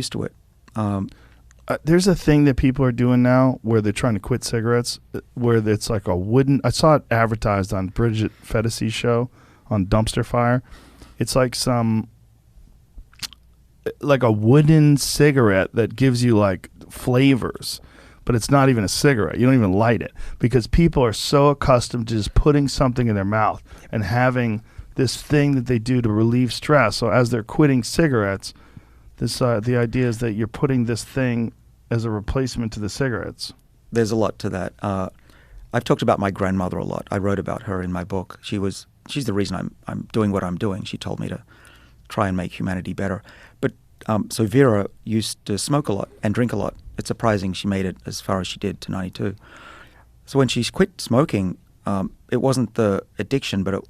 used to it. There's a thing that people are doing now where they're trying to quit cigarettes, where it's like a wooden. I saw it advertised on Bridget Fettisy's show on Dumpster Fire. It's like a wooden cigarette that gives you like flavors, but it's not even a cigarette. You don't even light it because people are so accustomed to just putting something in their mouth and having this thing that they do to relieve stress. So as they're quitting cigarettes, the idea is that you're putting this thing as a replacement to the cigarettes. There's a lot to that. I've talked about my grandmother a lot. I wrote about her in my book. She's the reason I'm doing what I'm doing. She told me to try and make humanity better. But so Vera used to smoke a lot and drink a lot. It's surprising she made it as far as she did to 92. So when she quit smoking, it wasn't the addiction, but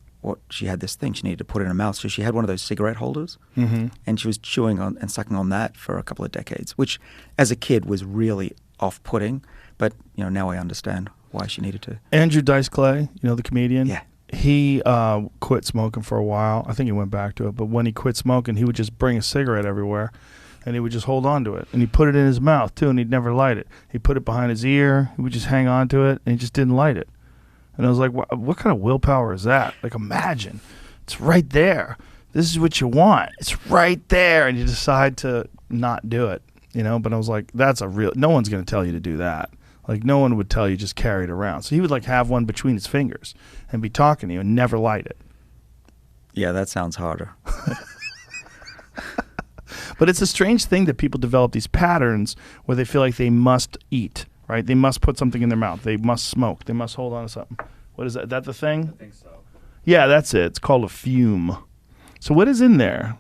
she had this thing she needed to put in her mouth. So she had one of those cigarette holders, and she was chewing on and sucking on that for a couple of decades, which as a kid was really off-putting. But now I understand why she needed to. Andrew Dice Clay, the comedian. Yeah. He quit smoking for a while. I think he went back to it. But when he quit smoking, he would just bring a cigarette everywhere, and he would just hold on to it. And he put it in his mouth, too, and he'd never light it. He put it behind his ear. He would just hang on to it, and he just didn't light it. And I was like, what kind of willpower is that? Like, imagine. It's right there. This is what you want. It's right there. And you decide to not do it, But I was like, no one's going to tell you to do that. Like, no one would tell you just carry it around. So he would, have one between his fingers and be talking to you and never light it. Yeah, that sounds harder. But it's a strange thing that people develop these patterns where they feel like they must eat. Right? They must put something in their mouth. They must smoke. They must hold on to something. What is that? Is that the thing? I think so. Yeah, that's it. It's called a fume. So what is in there?